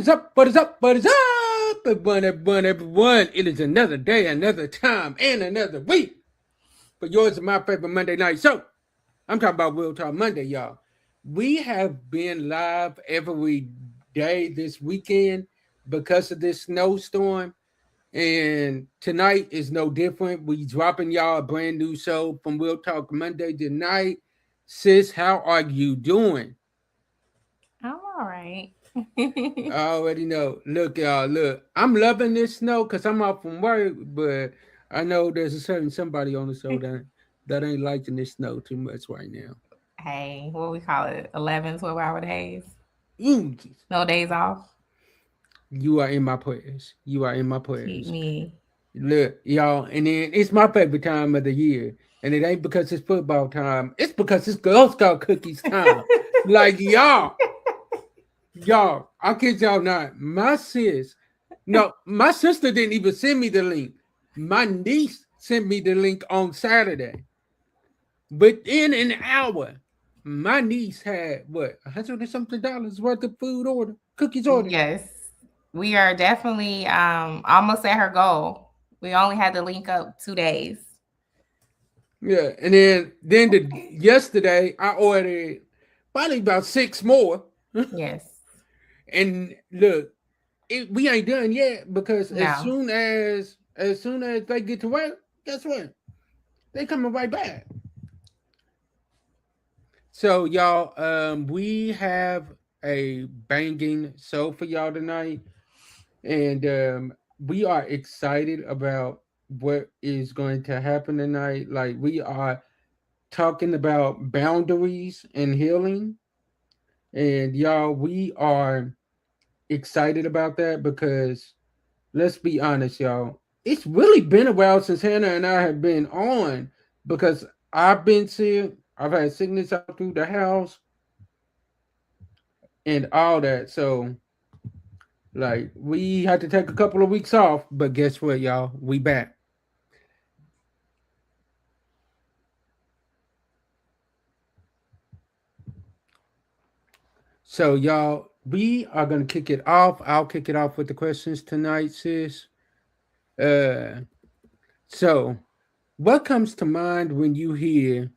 is up? What is up? What is up? Everyone. It is another day, another time, and another week for yours and my favorite Monday night show. I'm talking about Real Talk Monday, y'all. We have been live every day this weekend because of this snowstorm. And tonight is no different. We dropping y'all a brand new show from Real Talk Monday tonight. Sis, how are you doing? I'm all right. I already know. Look, y'all, look. I'm loving this snow because I'm out from work, but I know there's a certain somebody on the show that ain't liking this snow too much right now. Hey, what we call it? 11, 12-hour days? Mm, No days off? you are in my prayers. You are in my Keep prayers. me. Look, y'all, and then it's my favorite time of the year. And it ain't because it's football time. It's because it's Girl Scout cookies time. Like y'all, I kid y'all not. My sister didn't even send me the link. My niece sent me the link on Saturday. Within an hour, my niece had what, $100 worth of food order, cookies order. Yes. We are definitely almost at her goal. We only had to link up 2 days. Yeah, and yesterday I ordered probably about six more. Yes. And look, we ain't done yet because No. as soon as they get to work, guess what? They coming right back. So y'all, we have a banging show for y'all tonight, and we are excited about what is going to happen tonight. Like we are talking about boundaries and healing, and y'all, we are excited about that because let's be honest, y'all, it's really been a while since Hannah and I have been on because I've been sick. I've had sickness out through the house and all that. So, like, we had to take a couple of weeks off, but guess what, y'all? We back. So, y'all, we are gonna kick it off. I'll kick it off with the questions tonight, sis. Uh, so what comes to mind when you hear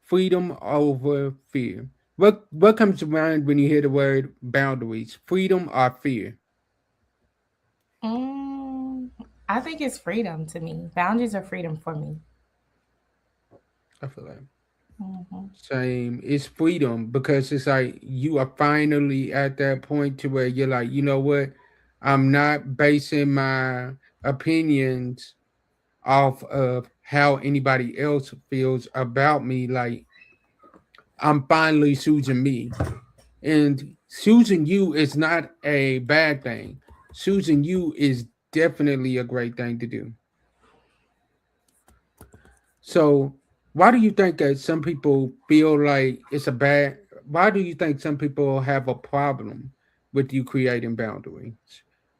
freedom over fear? What comes to mind when you hear the word boundaries? Freedom or fear? Mm, I think it's freedom to me. Boundaries are freedom for me. I feel like Hmm. same. It's freedom because it's like you are finally at that point to where you're like, you know what? I'm not basing my opinions off of how anybody else feels about me. Like I'm finally choosing me. And choosing you is not a bad thing. Choosing you is definitely a great thing to do. So, why do you think that some people feel like it's a bad? Why do you think some people have a problem with you creating boundaries?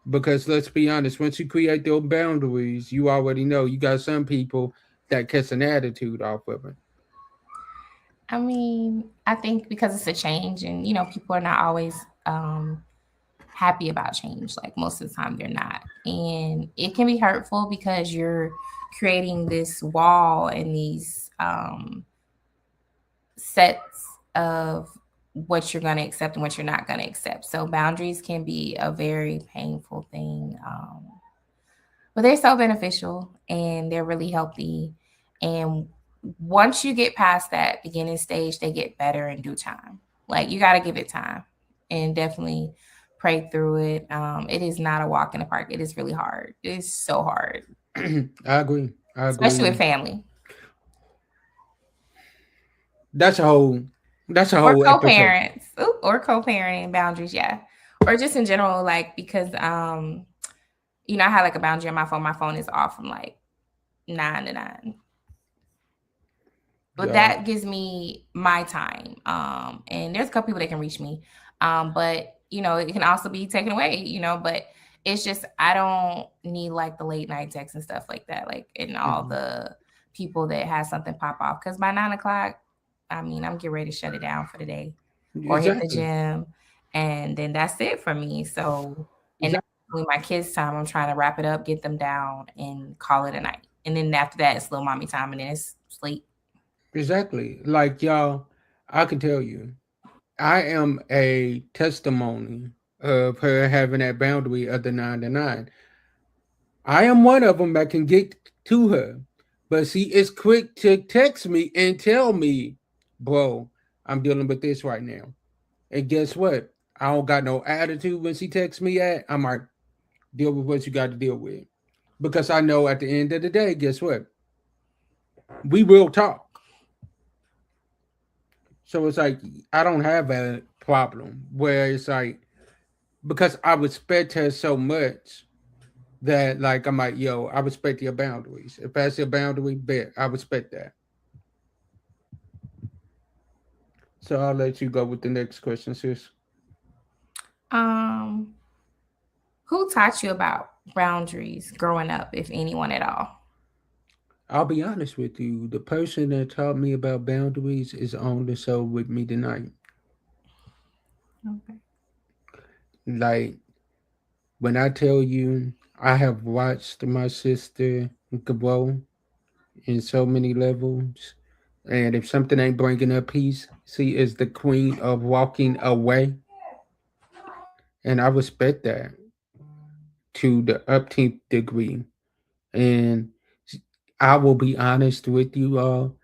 Because let's be honest, once you create those boundaries, you already know you got some people that catch an attitude off of it. I mean, I think because it's a change and, people are not always um, happy about change. Like most of the time, they're not. And it can be hurtful because you're creating this wall and these sets of what you're going to accept and what you're not going to accept. So boundaries can be a very painful thing, but they're so beneficial and they're really healthy. And once you get past that beginning stage, they get better in due time. Like you got to give it time and definitely pray through it. It is not a walk in the park. It is really hard. It is so hard, I agree. I especially with agree. family That's a whole. That's a or whole episode. co-parents. Ooh, or co-parenting boundaries. Yeah, or just in general, like because I had like a boundary on my phone. My phone is off from like 9 to 9. But Yeah. that gives me my time. And there's a couple people that can reach me. But it can also be taken away, but it's just I don't need like the late night texts and stuff like that, like and all Mhm. the people that has something pop off. Cause by 9 o'clock, I mean I'm getting ready to shut it down for the day or hit the Exactly. gym. and then that's it for me. So, and Exactly. with my kids' time, I'm trying to wrap it up, get them down, and call it a night. And then after that, it's little mommy time, and then it's sleep. Exactly. Like y'all, I can tell you, I am a testimony of her having that boundary of the 9 to 9. I am one of them that can get to her, but she is quick to text me and tell me, bro, I'm dealing with this right now. And guess what? I don't got no attitude when she texts me at. I'm like, deal with what you got to deal with. Because I know at the end of the day, guess what? We will talk. So it's like I don't have a problem where it's like because I respect her so much that like I'm like, yo, I respect your boundaries. If that's your boundary, bet I respect that. So I'll let you go with the next question, sis. Um, who taught you about boundaries growing up, if anyone at all? I'll be honest with you. The person that taught me about boundaries is on the show with me tonight. Okay. Like when I tell you, I have watched my sister grow in so many levels. And if something ain't bringing her peace, she is the queen of walking away. And I respect that to the upteenth degree. And I will be honest with you all.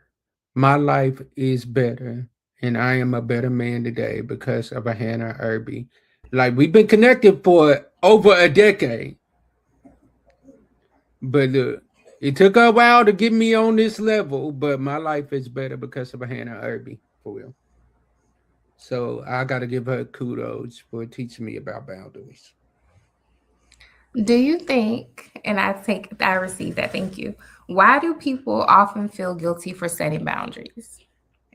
My life is better, and I am a better man today because of a Hannah Irby. Like we've been connected for over a decade, but look, it took a while to get me on this level. But my life is better because of a Hannah Irby, for real. So I got to give her kudos for teaching me about boundaries. Do you think, and I received that, thank you. Why do people often feel guilty for setting boundaries,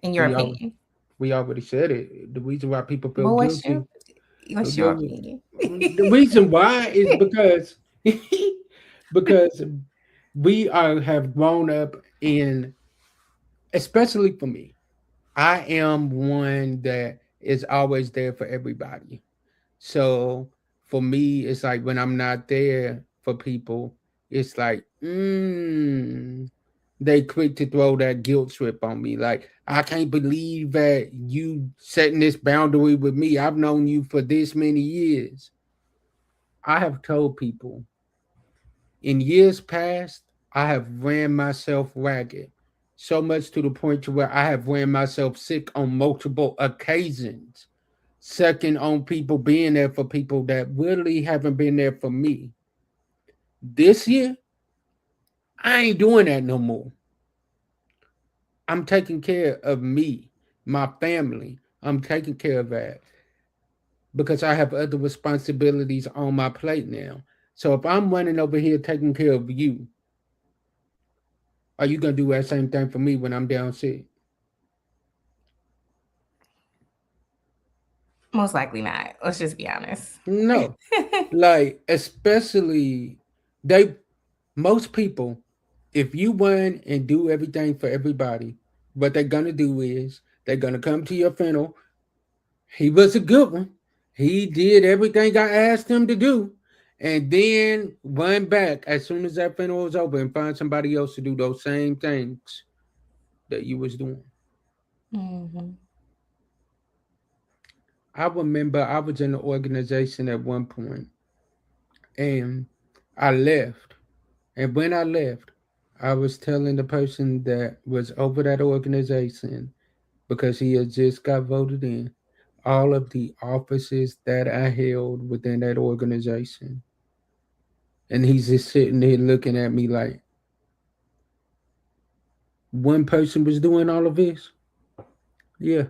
in your We all opinion? we already said it. The reason why people feel But guilty, what's your opinion? the reason why is because because we are have grown up in, especially for me. I am one that is always there for everybody. So for me, it's like when I'm not there for people, it's like, they quick to throw that guilt trip on me. Like, I can't believe that you setting this boundary with me. I've known you for this many years. I have told people in years past, I have ran myself ragged. So much to the point to where I have ran myself sick on multiple occasions. Second on people being there for people that really haven't been there for me. This year, I ain't doing that no more. I'm taking care of me, my family. I'm taking care of that because I have other responsibilities on my plate now. So if I'm running over here taking care of you, are you gonna do that same thing for me when I'm down sick? Most likely not. Let's just be honest. No. Like, especially they most people, if you run and do everything for everybody, what they're gonna do is they're gonna come to your funeral. He was a good one. He did everything I asked him to do. And then run back as soon as that funeral was over and find somebody else to do those same things that you was doing. Hmm. I remember I was in the organization at one point and I left. And when I left, I was telling the person that was over that organization because he had just got voted in all of the offices that I held within that organization. And he's just sitting there looking at me like one person was doing all of this. Yeah,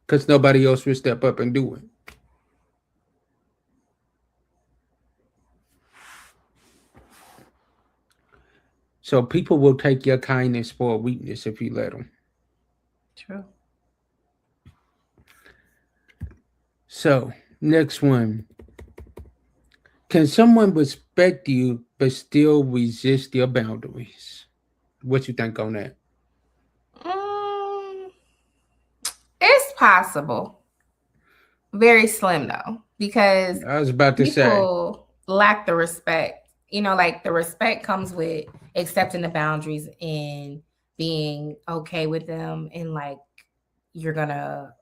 because nobody else would step up and do it. So people will take your kindness for a weakness if you let them. True. So next one. Can someone respect you but still resist your boundaries? What you think on that? Mm, it's possible. Very slim though, because I was about to say, people lack the respect. You know, like the respect comes with accepting the boundaries and being okay with them, and like you're gonna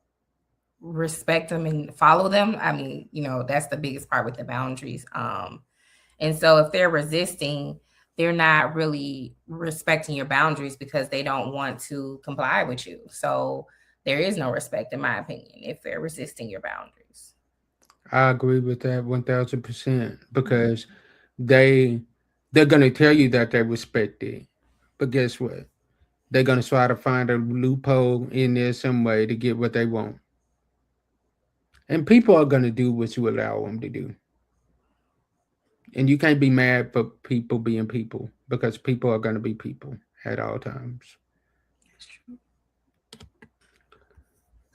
respect them and follow them. I mean, you know, that's the biggest part with the boundaries. And so if they're resisting, they're not really respecting your boundaries because they don't want to comply with you. So there is no respect, in my opinion, if they're resisting your boundaries. I agree with that 1000% because they they're gonna tell you that they respect it, but guess what? They're gonna try to find a loophole in there some way to get what they want, and people are gonna do what you allow them to do, and you can't be mad for people being people because people are gonna be people at all times. That's true.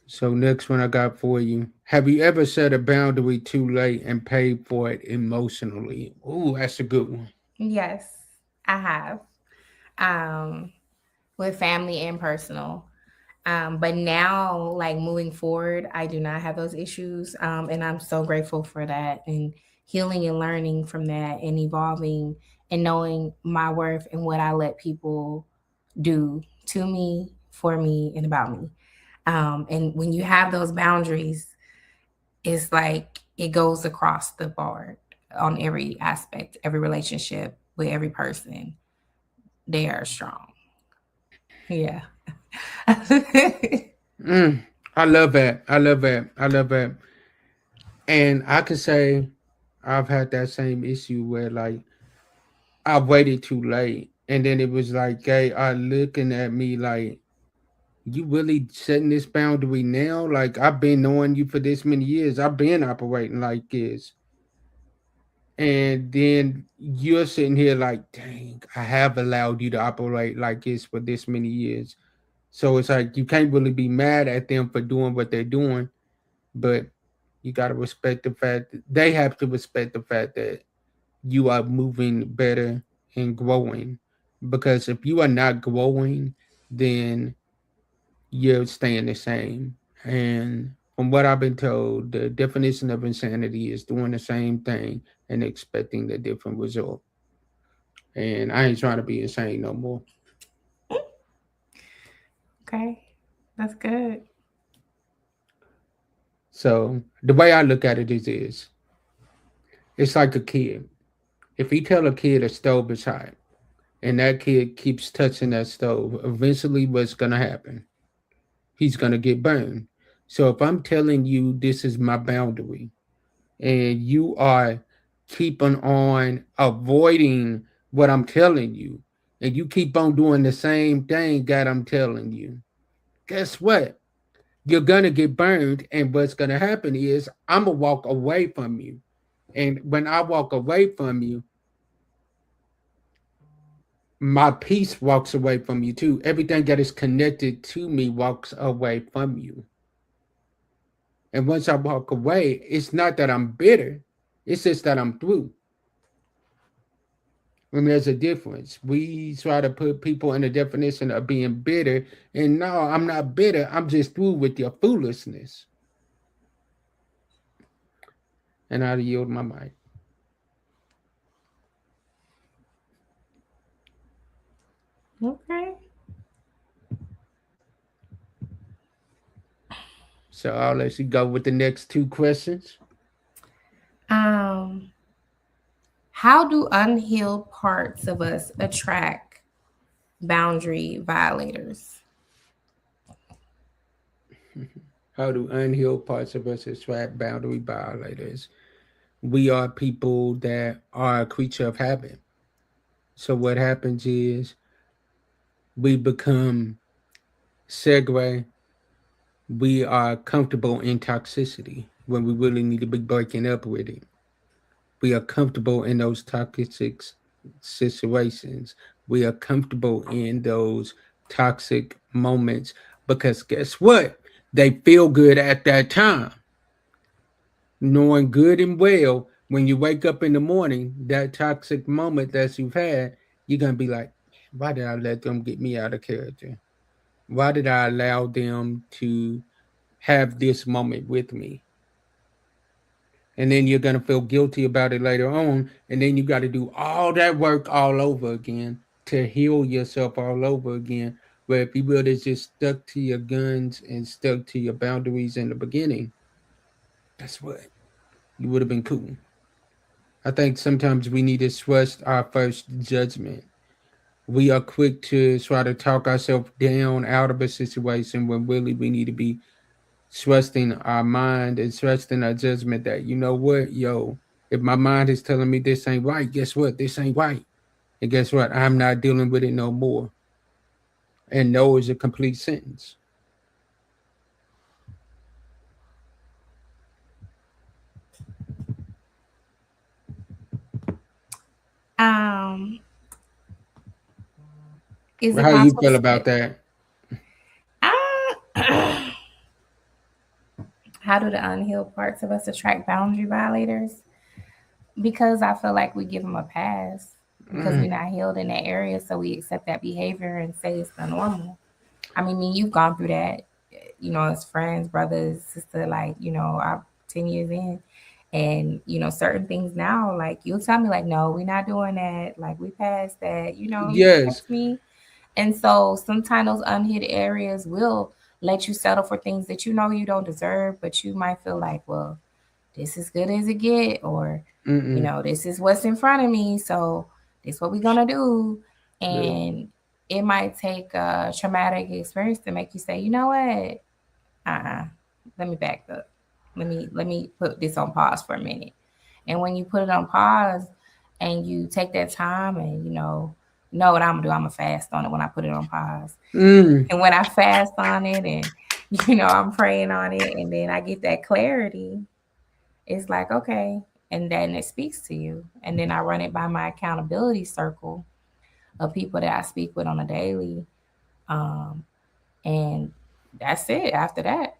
So next one I got for you. Have you ever set a boundary too late and paid for it emotionally? Ooh, that's a good one. Yes, I have. Um, with family and personal. But now, like moving forward, I do not have those issues. And I'm so grateful for that and healing and learning from that and evolving and knowing my worth and what I let people do to me, for me, and about me. And when you have those boundaries, it's like it goes across the board on every aspect, every relationship with every person. They are strong. Yeah. Mm, I love that. I love that. I love that. And I could say I've had that same issue where like I waited too late, and then it was like they are looking at me like, you really setting this boundary now? Like I've been knowing you for this many years. I've been operating like this. And then you're sitting here like, dang, I have allowed you to operate like this for this many years. So it's like you can't really be mad at them for doing what they're doing, but you gotta respect the fact that they have to respect the fact that you are moving better and growing. Because if you are not growing, then you're staying the same. And from what I've been told, the definition of insanity is doing the same thing and expecting a different result. And I ain't trying to be insane no more. Okay, that's good. So the way I look at it is it's like a kid. If you tell a kid a stove is hot and that kid keeps touching that stove, eventually what's gonna happen? He's gonna get burned. So if I'm telling you this is my boundary and you are keeping on avoiding what I'm telling you, and you keep on doing the same thing that I'm telling you, guess what? You're gonna get burned, and what's gonna happen is I'm gonna walk away from you. And when I walk away from you, my peace walks away from you too. Everything that is connected to me walks away from you. And once I walk away, it's not that I'm bitter, it's just that I'm through. And there's a difference. We try to put people in the definition of being bitter, and no, I'm not bitter. I'm just through with your foolishness. And I yield my mic. Okay. So I'll let you go with the next two questions. Um, how do unhealed parts of us attract boundary violators? How do unhealed parts of us attract boundary violators? We are people that are a creature of habit. So what happens is we become segue. We are comfortable in toxicity when we really need to be breaking up with it. We are comfortable in those toxic situations. We are comfortable in those toxic moments because guess what? They feel good at that time, knowing good and well when you wake up in the morning, that toxic moment that you've had, you're going to be like, why did I let them get me out of character? Why did I allow them to have this moment with me? and then you're gonna feel guilty about it later on, and then you got to do all that work all over again to heal yourself all over again. But if you would have just stuck to your guns and stuck to your boundaries in the beginning, guess what? You would have been cool. I think sometimes we need to trust our first judgment. We are quick to try to talk ourselves down out of a situation when really we need to be trusting our mind and trusting our judgment that, you know what, yo, if my mind is telling me this ain't right, guess what? This ain't right. And guess what? I'm not dealing with it no more. And no is a complete sentence. Um, is it How you possible to feel set? about that? Uh, how do the unhealed parts of us attract boundary violators? Because I feel like we give them a pass because Mm, we're not healed in that area, so we accept that behavior and say it's the normal. I mean, you've gone through that, as friends, brothers, sister, like, I'm 10 years in. And, certain things now, like, you'll tell me, like, no, we're not doing that. Like, we passed that, you yes. text me. And so sometimes those unhid areas will let you settle for things that you don't deserve, but you might feel like, well, this is good as it get, or Mm-mm. this is what's in front of me, so this is what we're gonna do. Yeah. And it might take a traumatic experience to make you say, you know what, let me back up, let me put this on pause for a minute. And when you put it on pause and you take that time and know what I'm gonna do, I'm gonna fast on it when I put it on pause. Mm. And when I fast on it and I'm praying on it, and then I get that clarity, it's like, okay. And then it speaks to you. And then I run it by my accountability circle of people that I speak with on a daily. Um, and that's it after that.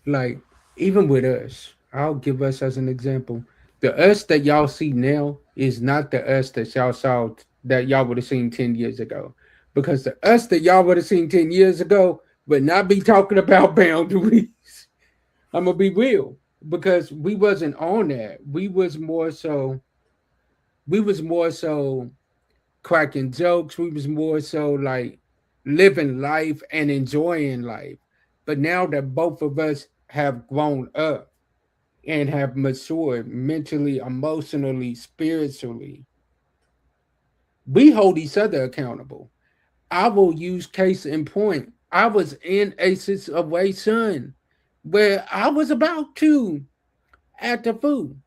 Like, even with us, I'll give us as an example. The us that y'all see now is not the us that y'all saw that y'all would have seen 10 years ago. Because the us that y'all would have seen 10 years ago would not be talking about boundaries. I'm gonna be real. Because we wasn't on that. We was more so cracking jokes. We was more so like living life and enjoying life. But now that both of us have grown up and have matured mentally, emotionally, spiritually, we hold each other accountable. I will use case in point. I was in a situation where I was about to act a fool.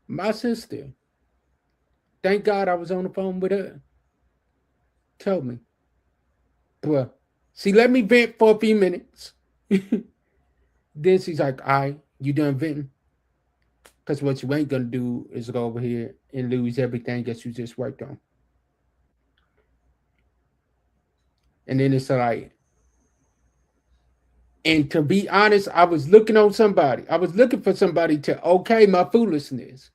My sister, thank God I was on the phone with her, told me, bruh, she let me vent for a few minutes. Then she's like, all right, you done venting? Because what you ain't gonna do is go over here and lose everything that you just worked on. And then it's like, and to be honest, I was looking on somebody. I was looking for somebody to okay my foolishness.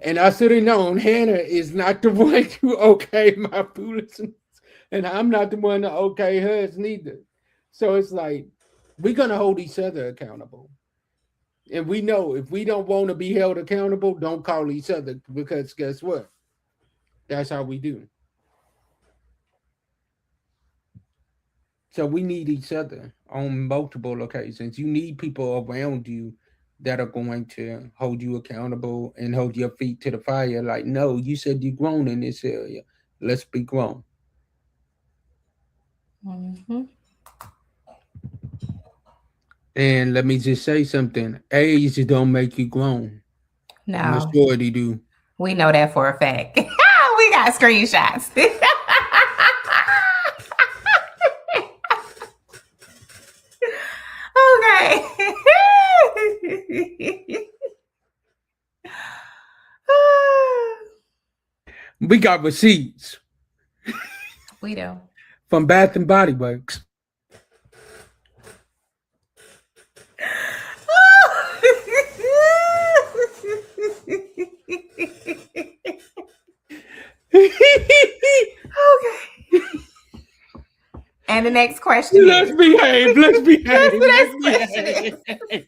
And I should have known Hannah is not the one to okay my foolishness. And I'm not the one to okay hers neither. So it's like, we're gonna hold each other accountable. And we know if we don't want to be held accountable, don't call each other because guess what? That's how we do. So we need each other on multiple occasions. You need people around you that are going to hold you accountable and hold your feet to the fire. Like, no, you said you grown in this area. Let's be grown. Hmm. And let me just say something. Age don't make you grown. No, Maturity do. we know that for a fact. We got screenshots. Okay. We got receipts We do. from Bath and Body Works. Okay. And the next question Let's is, behave. Let's behave. the Let's next question is, behave.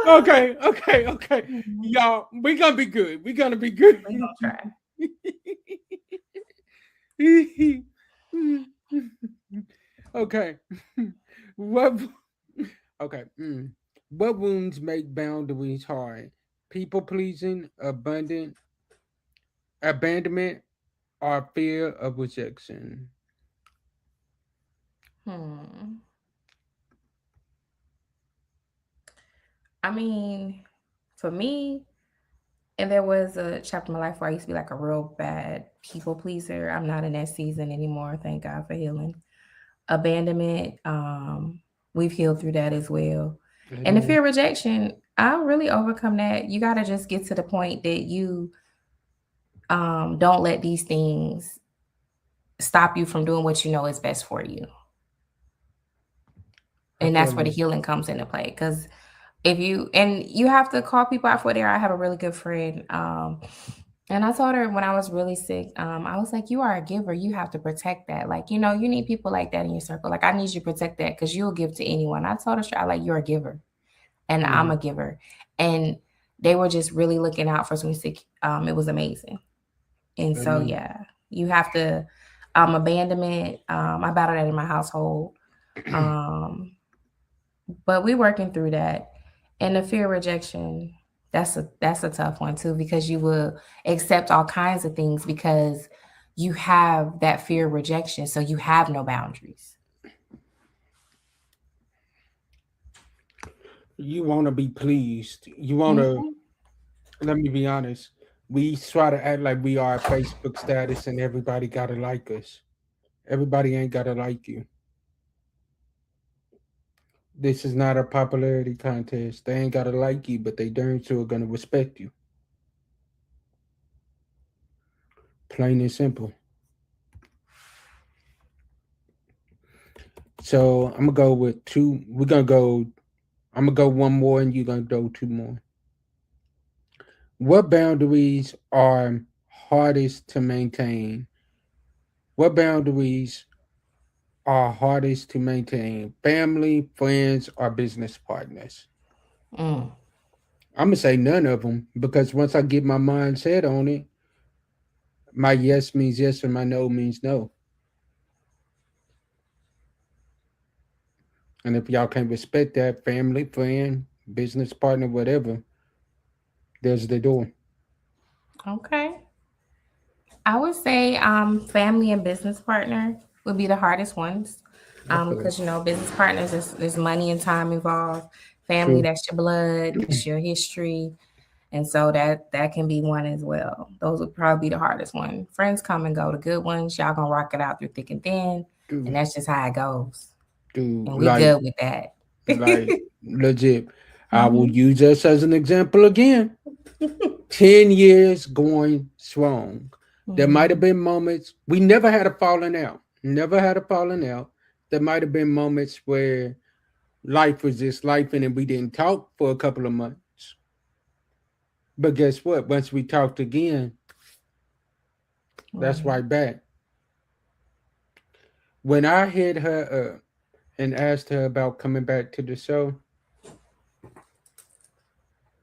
Okay, okay, okay. Mhm. Y'all, we gonna be good. We gonna be good. We gonna try. Okay. What okay. What wounds make boundaries hard? People pleasing, abandonment, or fear of rejection. Hmm. I mean, for me, and there was a chapter in my life where I used to be like a real bad people pleaser. I'm not in that season anymore. Thank God for healing. Abandonment. We've healed through that as well. And the Amen. fear of rejection, I'll really overcome that. You got to just get to the point that you don't let these things stop you from doing what you know is best for you. I And feel that's where the like healing comes into play. Because if you and you have to call people out for there. I have a really good friend. And I told her when I was really sick, I was like, you are a giver. You have to protect that. Like, you need people like that in your circle. Like, I need you to protect that because you'll give to anyone. I told her, I like, you're a giver and I'm mhm. a giver. And they were just really looking out for some sick. It was amazing. And so, Amen. yeah, you have to, abandonment. I battle that in my household. Um, but we're working through that. And the fear of rejection, that's a tough one too, because you will accept all kinds of things because you have that fear of rejection. So you have no boundaries. You want to be pleased. You want to, Hmm. let me be honest. We try to act like we are Facebook status and everybody got to like us. Everybody ain't got to like you. This is not a popularity contest. They ain't got to like you, but they darn sure going to respect you. Plain and simple. So I'm going to go with two. We're going to go, I'm going to go one more and you're going to go two more. What boundaries are hardest to maintain? What boundaries are hardest to maintain? Family, friends, or business partners? Mm, I'm gonna say none of them because once I get my mind set on it, my yes means yes and my no means no. And if y'all can't respect that, family, friend, business partner, whatever, there's the door. okay. I would say family and business partner would be the hardest ones. I feel it. Because business partners there's money and time involved. Family, True. that's your blood, that's your history. And so that can be one as well. Those would probably be the hardest one. Friends come and go. The good ones, y'all gonna rock it out through thick and thin, and Dude, that's just how it goes. dude, And we good with that. like legit. I will Hmm. use us as an example again. 10 years going strong. There might have Hmm. been moments we never had a falling out. Never had a falling out. There might have been moments where life was just life and we didn't talk for a couple of months. But guess what? Once we talked again, that's Right. right back. When I hit her up and asked her about coming back to the show,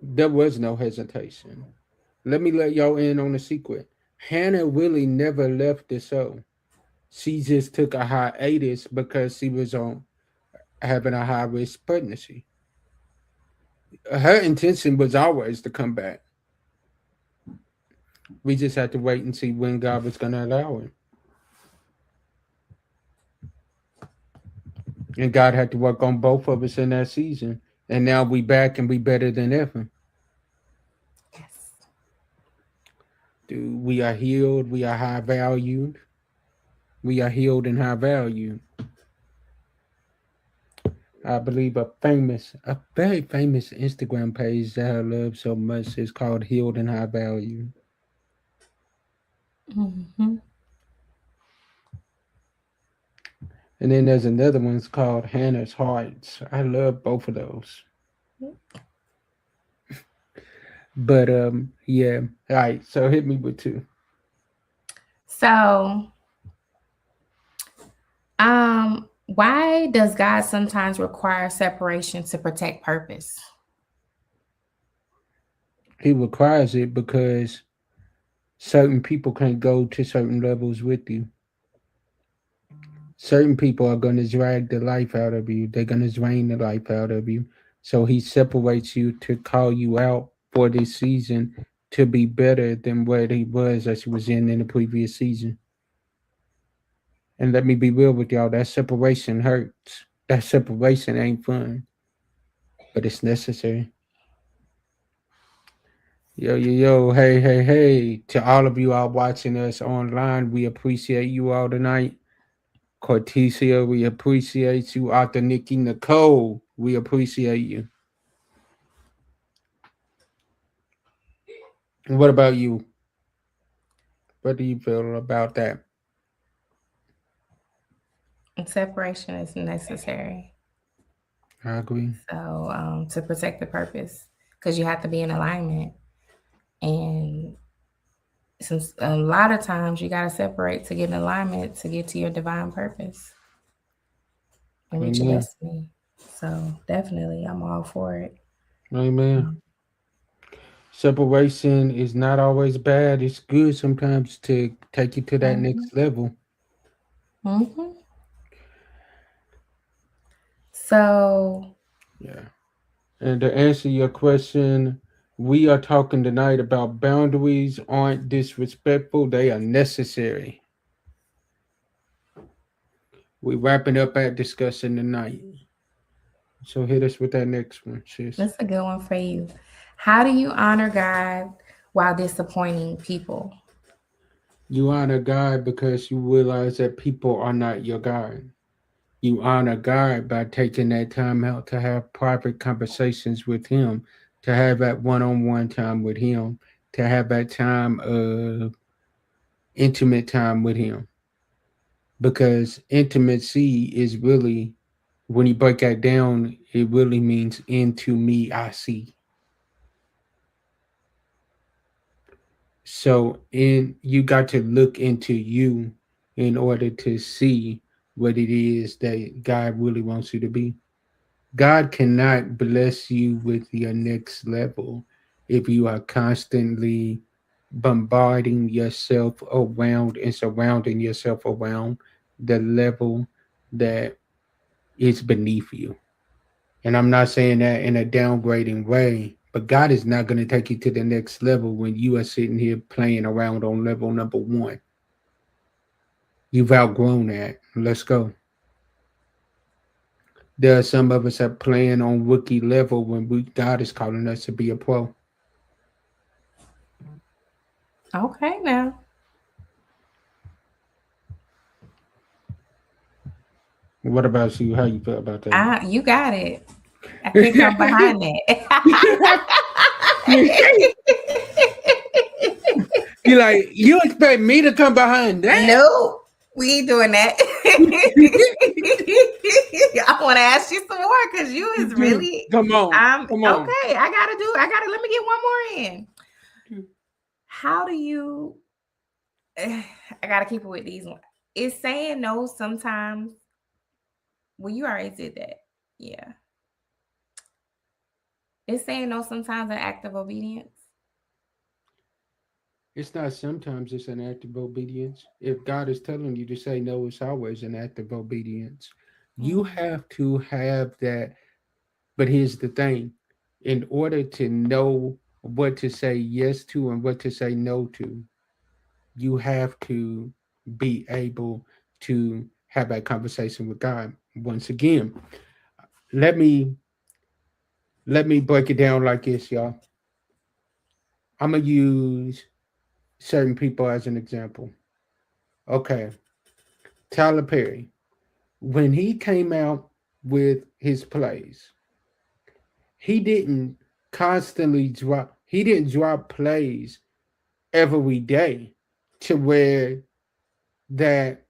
there was no hesitation. Let me let y'all in on a secret. Hannah really never left the show. She just took a hiatus because she was on having a high risk pregnancy. Her intention was always to come back. We just had to wait and see when God was going to allow it. And God had to work on both of us in that season. And now we back and we better than ever. Yes. Dude, we are healed. We are high valued. We are healed and high valued. I believe a very famous Instagram page that I love so much is called Healed and High Value. Hmm. And then there's another one it's called Hannah's Hearts. I love both of those. But yeah. All right, so hit me with two. So, why does God sometimes require separation to protect purpose? He requires it because certain people can't go to certain levels with you. Certain people are going to drag the life out of you. They're going to drain the life out of you. So he separates you to call you out for this season to be better than what he was as he was in the previous season. And let me be real with y'all, that separation hurts. That separation ain't fun, but it's necessary. Yo, yo, yo, hey, hey, hey. To all of you out watching us online, we appreciate you all tonight. Cortesia, we appreciate you. Author Nikki Nicole, we appreciate you. What about you? What do you feel about that? And separation is necessary. I agree. So to protect the purpose, because you have to be in alignment, and since a lot of times you got to separate to get in alignment to get to your divine purpose and reach your Amen. destiny. So definitely, I'm all for it. Amen. Um, Separation is not always bad. It's good sometimes to take you to that mhm, next level. mhm. So Yeah. And to answer your question, we are talking tonight about boundaries aren't disrespectful, they are necessary. We're wrapping up our discussion tonight. So hit us with that next one, sis. that's a good one for you. How do you honor God while disappointing people? You honor God because you realize that people are not your God. You honor God by taking that time out to have private conversations with Him, to have that one on one time with Him, to have that time of intimate time with Him. Because intimacy is really, when you break that down, it really means into me, I see. So, in you got to look into you in order to see what it is that God really wants you to be. God cannot bless you with your next level if you are constantly bombarding yourself around and surrounding yourself around the level that is beneath you. And I'm not saying that in a downgrading way, but God is not going to take you to the next level when you are sitting here playing around on level number one. You've outgrown that. Let's go. There are some of us that playing on rookie level when God is calling us to be a pro. Okay, now What about you? How you feel about that? you got it. I can't come behind that. You like you expect me to come behind that? No, we ain't doing that. I want to ask you some more because you is Dude, really come on, come on. okay. I gotta let me get one more in. How do you I gotta keep it with these ones. Is saying no sometimes, well, you already did that. Yeah. Is saying no sometimes an act of obedience? It's not sometimes it's an act of obedience. If God is telling you to say no, it's always an act of obedience. You Mm. have to have that. But here's the thing, in order to know what to say yes to and what to say no to, you have to be able to have that conversation with God. Once again, let me let me break it down like this, y'all. I'm gonna use certain people as an example. Okay, Tyler Perry, when he came out with his plays, he didn't he didn't drop plays every day to where that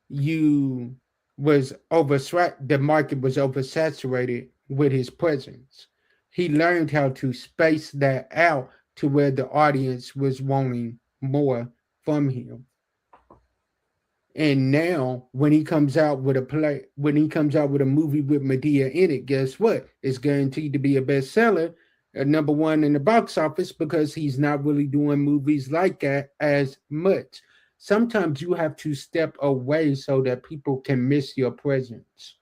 you was the market was oversaturated with his presence. He learned how to space that out to where the audience was wanting more from him. And now when he comes out with a movie with Medea in it, guess what? It's guaranteed to be a bestseller number one in the box office because he's not really doing movies like that as much. Sometimes you have to step away so that people can miss your presence,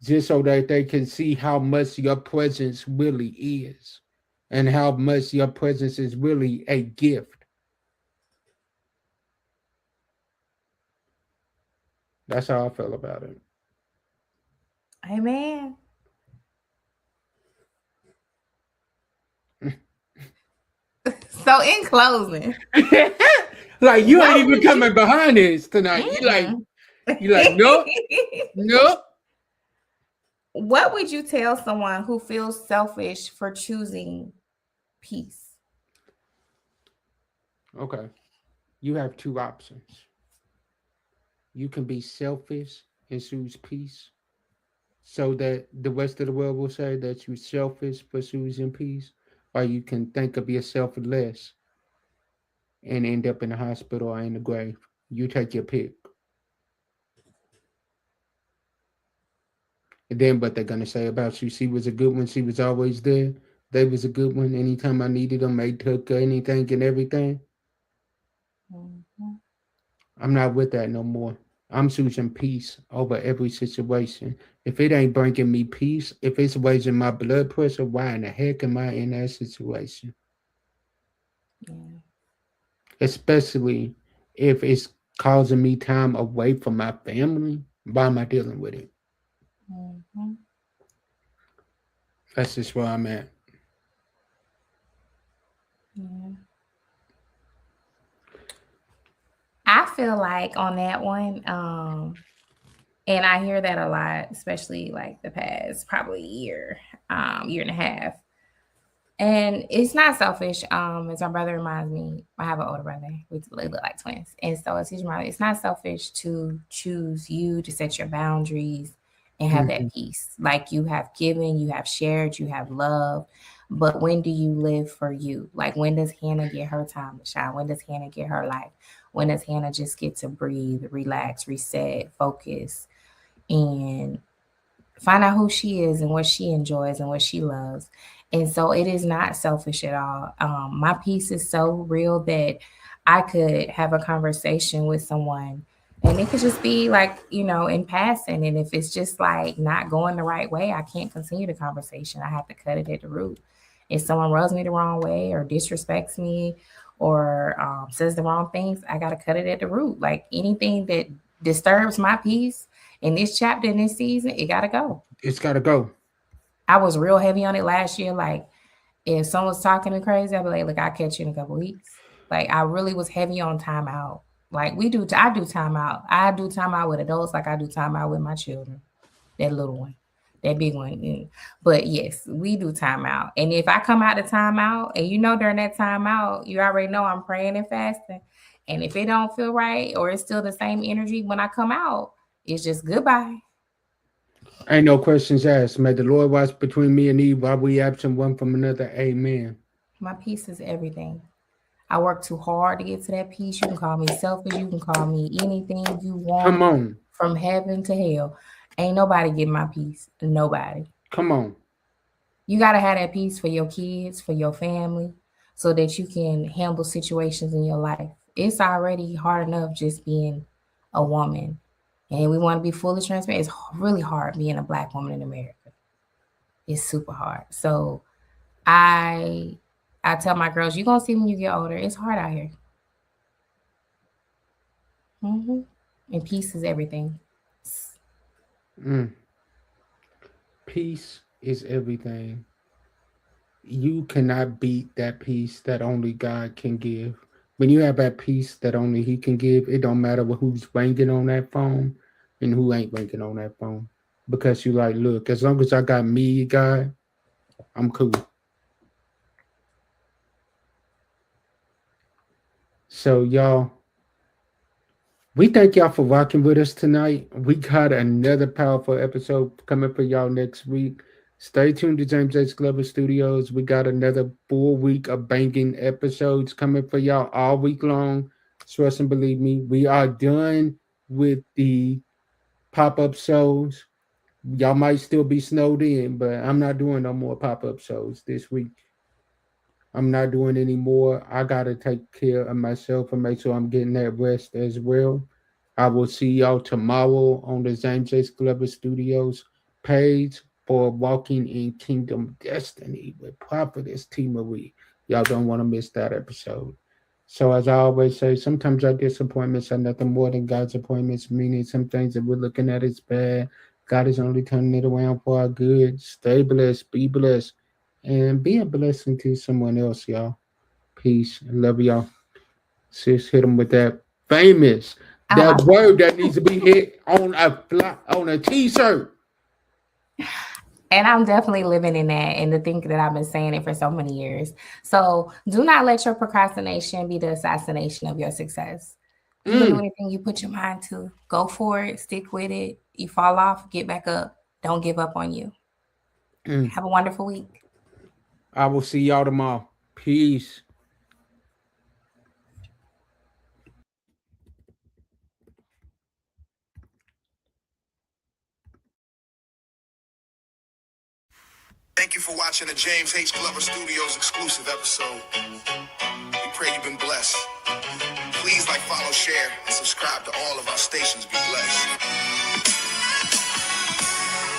just so that they can see how much your presence really is and how much your presence is really a gift. That's how I feel about Amen. So in closing, it. Like you ain't what even would you coming behind this tonight. mm-mm. You like nope, nope. What would you tell someone who feels selfish for choosing peace? Okay, you have two options. You can be selfish and choose peace, so that the rest of the world will say that you selfish for choosing peace, or you can think of yourself less and end up in the hospital or in the grave. You take your pick. And then what they're gonna say about you? She was a good one. She was always there. They was a good one. Anytime I needed them, they took anything and everything. Mhm. I'm not with that no more. I'm choosing peace over every situation. If it ain't bringing me peace, if it's raising my blood pressure, why in the heck am I in that situation? Yeah. Especially if it's causing me time away from my family. Why am I dealing with it? Mhm. That's just where I'm at. Yeah. I feel like on that one, and I hear that a lot, especially like the past probably year, year and a half. And it's not selfish. As my brother reminds me, I have an older brother. We look like twins, and so as he's reminded, it's not selfish to choose you to set your boundaries and have Hmm. that peace. Like you have given, you have shared, you have loved. But when do you live for you? Like when does Hannah get her time to shine? When does Hannah get her life? When does Hannah just get to breathe, relax, reset, focus, and find out who she is and what she enjoys and what she loves. And so it is not selfish at all. My peace is so real that I could have a conversation with someone and it could just be like, in passing. And if it's just like not going the right way, I can't continue the conversation. I have to cut it at the root. If someone rubs me the wrong way or disrespects me or says the wrong things, I got to cut it at the root. Like anything that disturbs my peace in this chapter, in this season, it gotta go. It's gotta go. I was real heavy on it last year. Like if someone's talking to me crazy, I'll be like, look, I'll catch you in a couple weeks. Like I really was heavy on timeout. Like I do timeout. I do timeout with adults like I do timeout with my children. That little one, that big one. But yes, we do timeout. And if I come out the timeout, and during that timeout, you already know I'm praying and fasting. And if it don't feel right or it's still the same energy when I come out, it's just goodbye. Ain't no questions asked. May the Lord watch between me and thee while we absent one from another. Amen. My peace is everything. I work too hard to get to that peace. You can call me selfish. You can call me anything you Come want on. from heaven to hell. Ain't nobody get my peace. Nobody. Come on. You got to have that peace for your kids, for your family, so that you can handle situations in your life. It's already hard enough just being a woman. And we want to be fully transparent. It's really hard being a black woman in America. It's super hard. So I I tell my girls, you're gonna see when you get older. It's hard out here. And peace is everything. Mm. Peace is everything. You cannot beat that peace that only God can give. When you have that peace that only He can give, it don't matter who's ringing on that phone and who ain't ringing on that phone. Because you like, look, as long as I got me, God, I'm cool. So y'all, we thank y'all for rocking with us tonight. We got another powerful episode coming for y'all next week. Stay tuned to James H. Glover Studios. We got another full week of banging episodes coming for y'all all week long. Trust and believe me, we are done with the pop up shows. Y'all might still be snowed in, but I'm not doing no more pop-up shows this week. I'm not doing any more. I gotta take care of myself and make sure I'm getting that rest as well. I will see y'all tomorrow on the James J. Glover Studios page for Walking in Kingdom Destiny with Prophetess T. Marie. Y'all don't want to miss that episode. So, as I always say, sometimes our disappointments are nothing more than God's appointments, meaning some things that we're looking at is bad. God is only turning it around for our good. Stay blessed, be blessed, and be a blessing to someone else, y'all. Peace. Love y'all. Sis, hit them with that famous, Oh, that word that needs to be hit on on a t-shirt. and I'm definitely living in that and to think that I've been saying it for so many years. So do not let your procrastination be the assassination of your success. You can do Mm, anything you put your mind to. Go for it, stick with it. You fall off, get back up. Don't give up on you. mm. Have a wonderful week. I will see y'all tomorrow. Peace. Thank you for watching the James H. Glover Studios exclusive episode. We pray you've been blessed. Please like, follow, share, and subscribe to all of our stations. Be blessed.